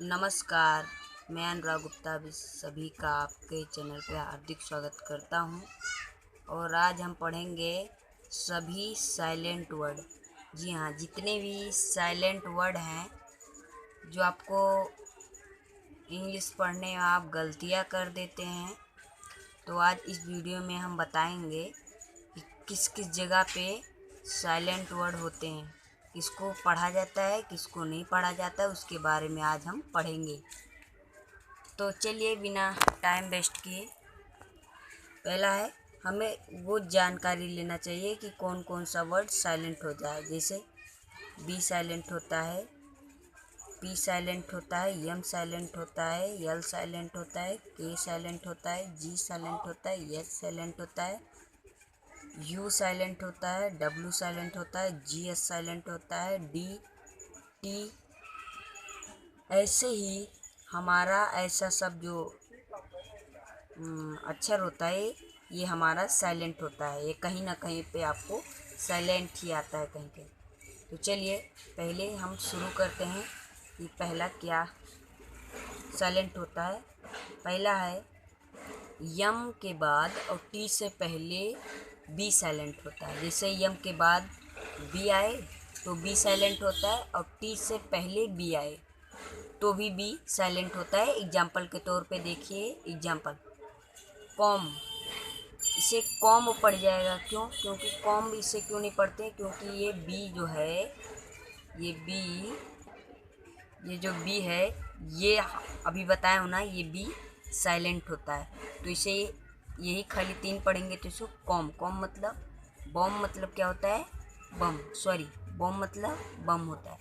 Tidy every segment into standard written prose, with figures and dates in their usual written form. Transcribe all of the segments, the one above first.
नमस्कार। मैं अनुराग गुप्ता भी सभी का आपके चैनल पे हार्दिक स्वागत करता हूँ। और आज हम पढ़ेंगे सभी साइलेंट वर्ड। जी हाँ, जितने भी साइलेंट वर्ड हैं जो आपको इंग्लिश पढ़ने में आप गलतियाँ कर देते हैं, तो आज इस वीडियो में हम बताएंगे कि किस किस जगह पे साइलेंट वर्ड होते हैं, किसको पढ़ा जाता है, किसको नहीं पढ़ा जाता है, उसके बारे में आज हम पढ़ेंगे। तो चलिए बिना टाइम वेस्ट किए, पहला है हमें वो जानकारी लेना चाहिए कि कौन कौन सा वर्ड साइलेंट हो जाए। जैसे बी साइलेंट होता है, पी साइलेंट होता है, एम साइलेंट होता है, एल साइलेंट होता है, के साइलेंट होता है, जी साइलेंट होता है, एस साइलेंट होता है, यू साइलेंट होता है, डब्ल्यू साइलेंट होता है, जी एस साइलेंट होता है, डी टी। ऐसे ही हमारा ऐसा सब जो अक्षर होता है ये हमारा साइलेंट होता है। ये कहीं ना कहीं पे आपको साइलेंट ही आता है कहीं कहीं। तो चलिए पहले हम शुरू करते हैं कि पहला क्या साइलेंट होता है। पहला है यम के बाद और टी से पहले बी साइलेंट होता है। जैसे यम के बाद बी आए तो बी साइलेंट होता है, और टी से पहले बी आए तो भी बी साइलेंट होता है। एग्जाम्पल के तौर पे देखिए, एग्जाम्पल कॉम, इसे कॉम पढ़ जाएगा। क्यों? क्योंकि कॉम इसे क्यों नहीं पढ़ते? क्योंकि ये बी जो है, ये बी, ये जो बी है, ये अभी बताया हो ना, ये बी साइलेंट होता है। तो इसे यही खाली तीन पढ़ेंगे तो इसको कॉम। कॉम मतलब बॉम, मतलब क्या होता है? बम, सॉरी, बॉम मतलब बम होता है।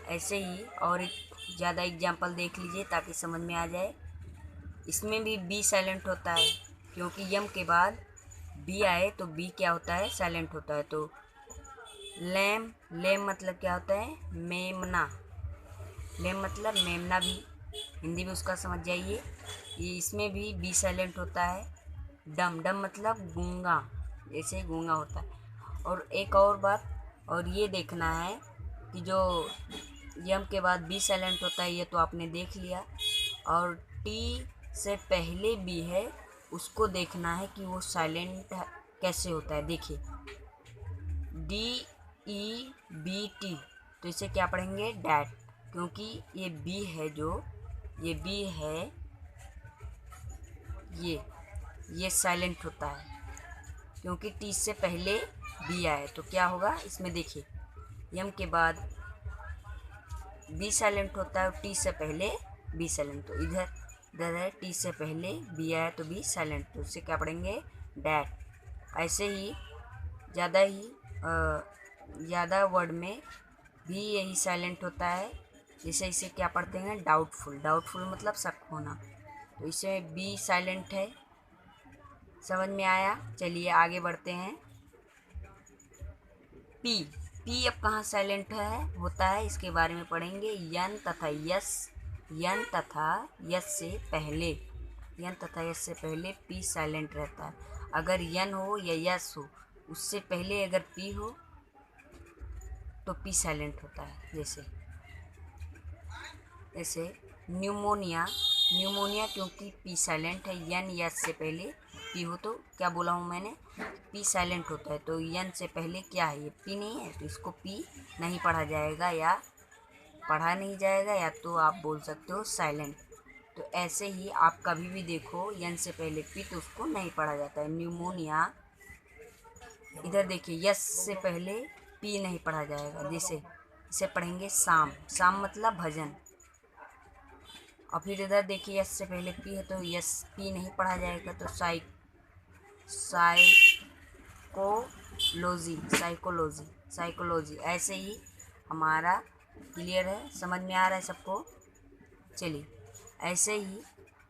ऐसे ही और एक ज़्यादा एग्जाम्पल देख लीजिए ताकि समझ में आ जाए। इसमें भी बी साइलेंट होता है, क्योंकि यम के बाद बी आए तो बी क्या होता है? साइलेंट होता है। तो लैम, लेम मतलब क्या होता है? मेमना। लेम मतलब मेमना भी, हिंदी में उसका समझ जाइए। ये इसमें भी बी साइलेंट होता है। डम, डम मतलब गूंगा, जैसे गूंगा होता है। और एक और बात और ये देखना है कि जो यम के बाद बी साइलेंट होता है ये तो आपने देख लिया, और टी से पहले बी है उसको देखना है कि वो साइलेंट कैसे होता है। देखिए डी ई बी टी, तो इसे क्या पढ़ेंगे? डैट। क्योंकि ये बी है, जो ये बी है ये साइलेंट होता है, क्योंकि टी से पहले बी आए तो क्या होगा इसमें? देखिए यम के बाद बी साइलेंट होता है और टी से पहले बी साइलेंट। तो इधर इधर है टी से पहले बी आया तो बी साइलेंट, तो उससे क्या पढ़ेंगे? डैट। ऐसे ही ज़्यादा वर्ड में भी यही साइलेंट होता है। जैसे इसे क्या पढ़ते हैं? डाउटफुल। डाउटफुल मतलब शक होना, तो इसे बी साइलेंट है। समझ में आया? चलिए आगे बढ़ते हैं। पी, पी अब कहाँ साइलेंट है होता है इसके बारे में पढ़ेंगे। यन तथा यस, यन तथा यस से पहले, यन तथा यस से पहले पी साइलेंट रहता है। अगर यन हो या यस हो, उससे पहले अगर पी हो तो पी साइलेंट होता है। जैसे जैसे न्यूमोनिया, न्यूमोनिया क्योंकि पी साइलेंट है, यन यस से पहले पी हो तो क्या बोला हूँ मैंने? पी साइलेंट होता है। तो यन से पहले क्या है? ये पी नहीं है, तो इसको पी नहीं पढ़ा जाएगा, या पढ़ा नहीं जाएगा, या तो आप बोल सकते हो साइलेंट। तो ऐसे ही आप कभी भी देखो यन से पहले पी तो उसको नहीं पढ़ा जाता है। न्यूमोनिया, इधर देखिए यस से पहले पी नहीं पढ़ा जाएगा। जैसे इसे पढ़ेंगे शाम, शाम मतलब भजन। और फिर इधर देखिए यस से पहले पी है तो यस पी नहीं पढ़ा जाएगा, तो साइकोलॉजी, साइकोलॉजी, साइकोलॉजी। ऐसे ही हमारा क्लियर है, समझ में आ रहा है सबको? चलिए ऐसे ही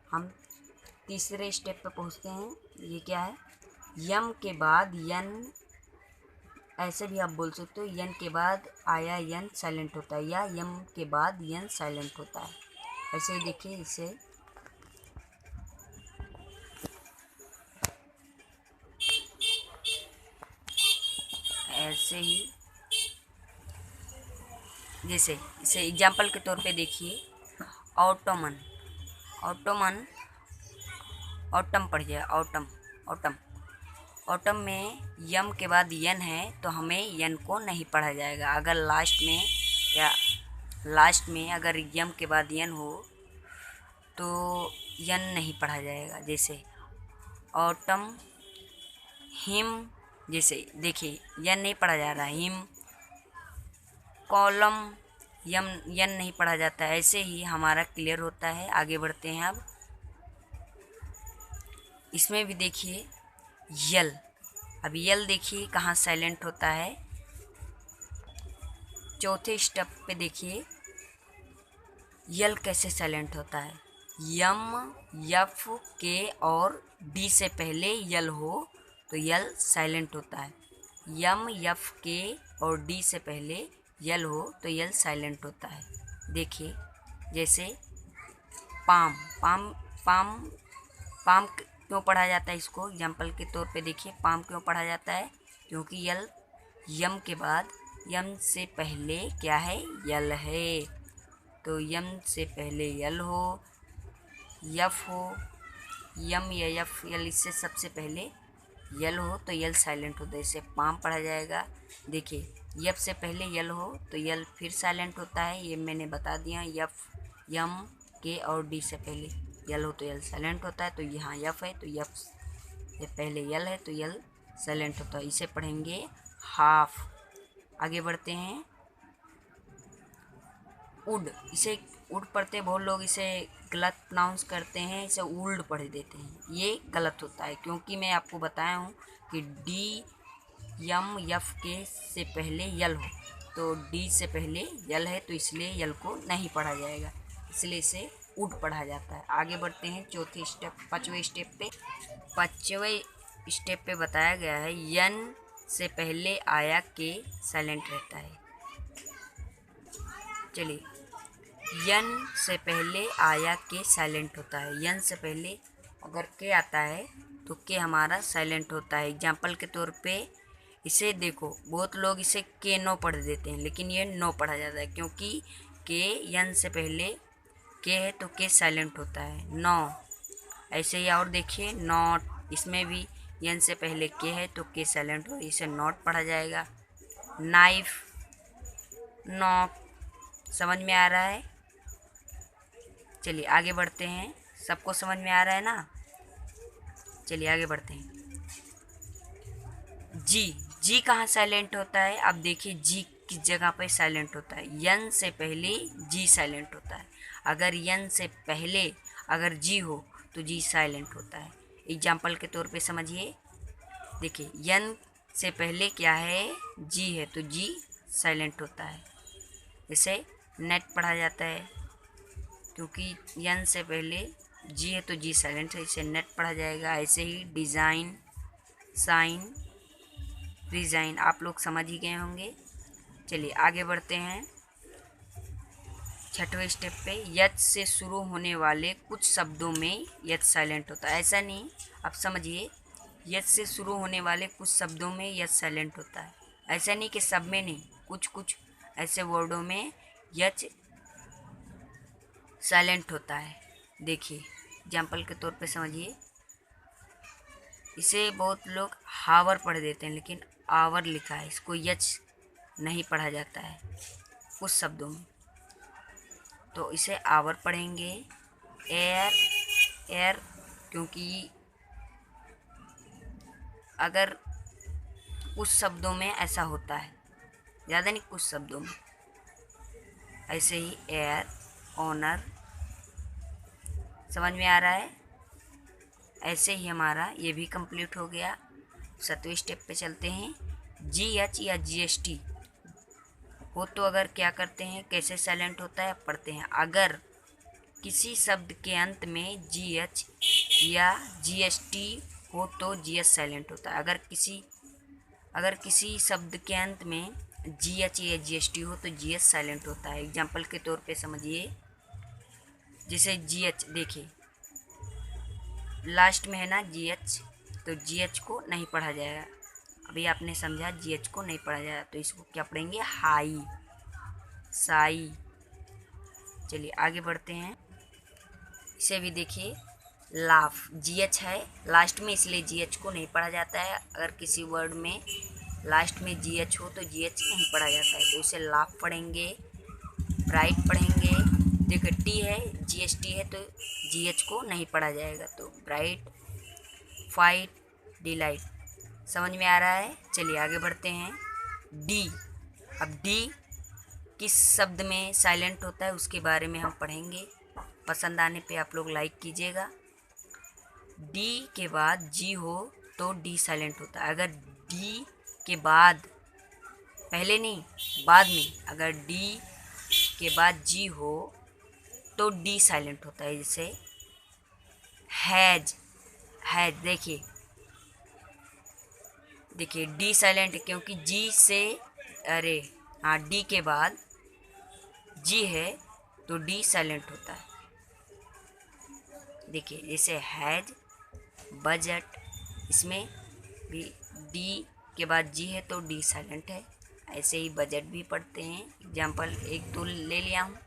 हम तीसरे स्टेप पे पहुंचते हैं। ये क्या है? यम के बाद यन, ऐसे भी आप बोल सकते हो यन के बाद आया यन साइलेंट होता है, या यम के बाद यन साइलेंट होता है। ऐसे ही देखिए इसे ऐसे ही, जैसे इसे एग्जाम्पल के तौर पे देखिए। ऑटोमन, ऑटोमन, ऑटम पढ़ जाए, ऑटम, ऑटम। ऑटम में यम के बाद यन है तो हमें यन को नहीं पढ़ा जाएगा। अगर लास्ट में अगर यम के बाद यन हो तो यन नहीं पढ़ा जाएगा। जैसे ऑटम, हिम, जैसे देखिए यन नहीं पढ़ा जा रहा है, हिम। कॉलम, यन नहीं पढ़ा जाता है। ऐसे ही हमारा क्लियर होता है। आगे बढ़ते हैं। अब इसमें भी देखिए यल। अब यल देखिए कहाँ साइलेंट होता है। चौथे स्टेप पे देखिए यल कैसे साइलेंट होता है। यम, यफ, के और डी से पहले यल हो तो यल साइलेंट होता है। यम, यफ, के और डी से पहले यल हो तो यल साइलेंट होता है। देखिए जैसे पाम, पाम, पाम, पाम क्यों पढ़ा जाता है? इसको एग्जाम्पल के तौर पे देखिए पाम क्यों पढ़ा जाता है? क्योंकि यल, यम के बाद यम से पहले क्या है? यल है। तो यम से पहले यल हो, यफ हो, यम या यफ, यल इससे सबसे पहले यल हो तो यल साइलेंट होता है। इसे पाम पढ़ा जाएगा। देखिए यफ से पहले यल हो तो यल फिर साइलेंट होता है। ये मैंने बता दिया। यफ, यम, के और डी से पहले यल हो तो यल साइलेंट होता है। तो यहाँ यफ है तो यफ से पहले यल है तो यल साइलेंट होता है। इसे पढ़ेंगे हाफ। आगे बढ़ते हैं। उड, इसे उड पढ़ते बहुत लोग इसे गलत प्रोनाउंस करते हैं, इसे उल्ड पढ़ देते हैं। ये गलत होता है क्योंकि मैं आपको बताया हूँ कि डी, यम, यफ के से पहले यल हो तो डी से पहले यल है तो इसलिए यल को नहीं पढ़ा जाएगा, इसलिए इसे उड पढ़ा जाता है। आगे बढ़ते हैं चौथे स्टेप, पाँचवें स्टेप पे। पाँचवें स्टेप पे बताया गया है यन से पहले आया के साइलेंट रहता है। चलिए यन से पहले आया के साइलेंट होता है। यन से पहले अगर के आता है तो के हमारा साइलेंट होता है। एग्जाम्पल के तौर पे इसे देखो, बहुत लोग इसे के नो पढ़ देते हैं लेकिन ये नो पढ़ा जाता है क्योंकि के यन से पहले के है तो के साइलेंट होता है। नो, ऐसे ही और देखिए नॉट, इसमें भी यन से पहले के है तो के साइलेंट हो, इसे नॉट पढ़ा जाएगा। नाइफ, नॉक, समझ में आ रहा है? चलिए आगे बढ़ते हैं। सबको समझ में आ रहा है ना? चलिए आगे बढ़ते हैं। जी, जी कहाँ साइलेंट होता है? अब देखिए जी किस जगह पे साइलेंट होता है। यन से पहले जी साइलेंट होता है। अगर यन से पहले अगर जी हो तो जी साइलेंट होता है। एग्जाम्पल के तौर पे समझिए। देखिए यन से पहले क्या है? जी है तो जी साइलेंट होता है। इसे नेट पढ़ा जाता है क्योंकि यन से पहले जी है तो जी साइलेंट है, इसे नेट पढ़ा जाएगा। ऐसे ही डिज़ाइन, साइन, रिजाइन, आप लोग समझ ही गए होंगे। चलिए आगे बढ़ते हैं। छठवें स्टेप पे यच से शुरू होने वाले कुछ शब्दों में यच साइलेंट होता है। ऐसा नहीं, आप समझिए, यच से शुरू होने वाले कुछ शब्दों में यच साइलेंट होता है। ऐसा नहीं कि सब में नहीं, कुछ कुछ ऐसे वर्डों में यच साइलेंट होता है। देखिए एग्जाम्पल के तौर पे समझिए। इसे बहुत लोग हावर पढ़ देते हैं लेकिन आवर लिखा है, इसको यच नहीं पढ़ा जाता है कुछ शब्दों में, तो इसे आवर पढ़ेंगे। एयर, एयर, क्योंकि अगर कुछ शब्दों में ऐसा होता है, ज़्यादा नहीं कुछ शब्दों में। ऐसे ही एयर, ऑनर, समझ में आ रहा है? ऐसे ही हमारा ये भी कंप्लीट हो गया। 7वें स्टेप पे चलते हैं। जी एच या जीएसटी हो तो अगर क्या करते हैं, कैसे साइलेंट होता है पढ़ते हैं। अगर किसी शब्द के अंत में जी एच या जीएसटी हो तो जीएस साइलेंट होता है। अगर किसी शब्द के अंत में जी एच या जीएसटी हो तो जीएस साइलेंट होता है। एग्जाम्पल के तौर पे समझिए, जैसे जी एच, देखिए लास्ट में है ना जी एच, तो जी एच को नहीं पढ़ा जाएगा। अभी आपने समझा जी एच को नहीं पढ़ा जाएगा तो इसको क्या पढ़ेंगे? हाई, साई, चलिए आगे बढ़ते हैं। इसे भी देखिए, लाफ GH है लास्ट में, इसलिए GH को नहीं पढ़ा जाता है। अगर किसी वर्ड में लास्ट में GH हो तो GH नहीं पढ़ा जाता है, तो इसे लाफ पढ़ेंगे, ब्राइट पढ़ेंगे। देखो T है, GST है, तो GH को नहीं पढ़ा जाएगा, तो ब्राइट, फाइट, डिलाइट। समझ में आ रहा है? चलिए आगे बढ़ते हैं। D, अब D किस शब्द में साइलेंट होता है उसके बारे में हम पढ़ेंगे। पसंद आने पे आप लोग लाइक कीजिएगा। D के बाद G हो तो D साइलेंट होता है। अगर D के बाद, पहले नहीं बाद में, अगर D के बाद G हो तो D साइलेंट होता है। जैसे हैज, हैज, देखिए D साइलेंट है क्योंकि G से, अरे हाँ, D के बाद G है तो D साइलेंट होता है। देखिए जैसे हैज, बजट, इसमें भी D के बाद G है तो D साइलेंट है। ऐसे ही बजट भी पढ़ते हैं, एग्जाम्पल एक दो ले लिया हूँ।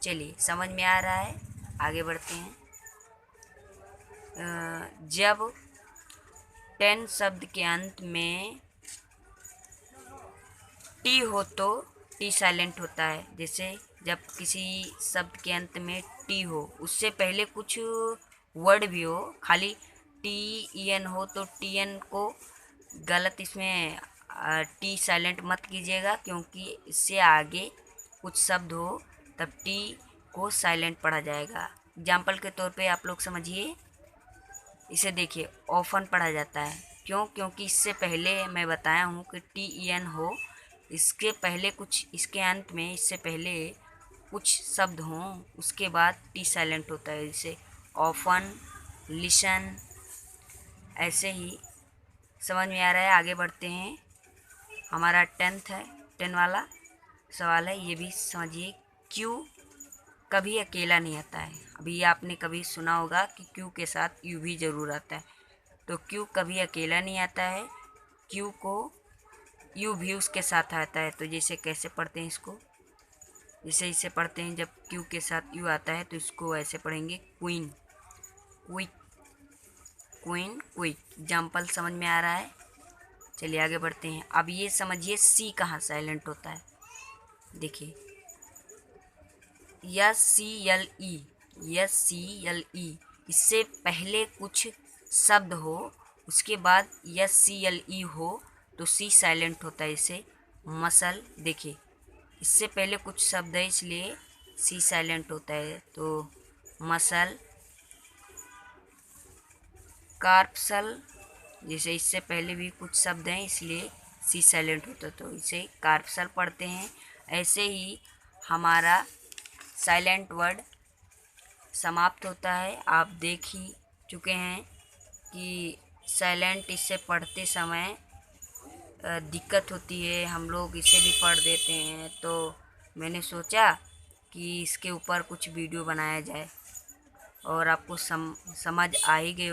चलिए समझ में आ रहा है, आगे बढ़ते हैं। जब 10 शब्द के अंत में T हो तो T साइलेंट होता है। जैसे जब किसी शब्द के अंत में T हो, उससे पहले कुछ वर्ड भी हो, खाली TEN हो तो TN को गलत, इसमें T साइलेंट मत कीजिएगा, क्योंकि इससे आगे कुछ शब्द हो तब T को साइलेंट पढ़ा जाएगा। एग्जाम्पल के तौर पे आप लोग समझिए, इसे देखिए ऑफन पढ़ा जाता है। क्यों? क्योंकि इससे पहले मैं बताया हूँ कि TEN हो, इसके पहले कुछ, इसके अंत में इससे पहले कुछ शब्द हों, उसके बाद T साइलेंट होता है। जैसे ऑफन, लिसन, ऐसे ही। समझ में आ रहा है? आगे बढ़ते हैं। हमारा 10th है, 10 वाला सवाल है, ये भी समझिए। क्यू कभी अकेला नहीं आता है। अभी आपने कभी सुना होगा कि क्यू के साथ यू भी ज़रूर आता है, तो क्यू कभी अकेला नहीं आता है, क्यू को यू भी उसके साथ आता है। तो जैसे कैसे पढ़ते हैं इसको, जैसे इसे पढ़ते हैं, जब क्यू के साथ यू आता है तो इसको ऐसे पढ़ेंगे, queen, quick, queen, quick. Example समझ में आ रहा है? चलिए आगे बढ़ते हैं। अब ये समझिए सी कहाँ साइलेंट होता है। देखिए SCLE, SCLE, इससे पहले कुछ शब्द हो, उसके बाद SCLE हो तो सी साइलेंट होता है। इसे मसल, देखिए इससे पहले कुछ शब्द है इसलिए सी साइलेंट होता है। तो मसल, कार्पसल, जैसे इससे पहले भी कुछ शब्द हैं इसलिए सी साइलेंट होता है, तो इसे कार्पसल पढ़ते हैं। ऐसे ही हमारा साइलेंट वर्ड समाप्त होता है। आप देख ही चुके हैं कि साइलेंट इससे पढ़ते समय दिक्कत होती है, हम लोग इसे भी पढ़ देते हैं। तो मैंने सोचा कि इसके ऊपर कुछ वीडियो बनाया जाए और आपको समझ आ ही गई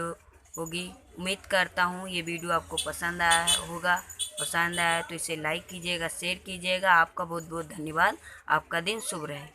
होगी। उम्मीद करता हूँ ये वीडियो आपको पसंद आया होगा। पसंद आया तो इसे लाइक कीजिएगा, शेयर कीजिएगा। आपका बहुत बहुत धन्यवाद। आपका दिन शुभ रहे।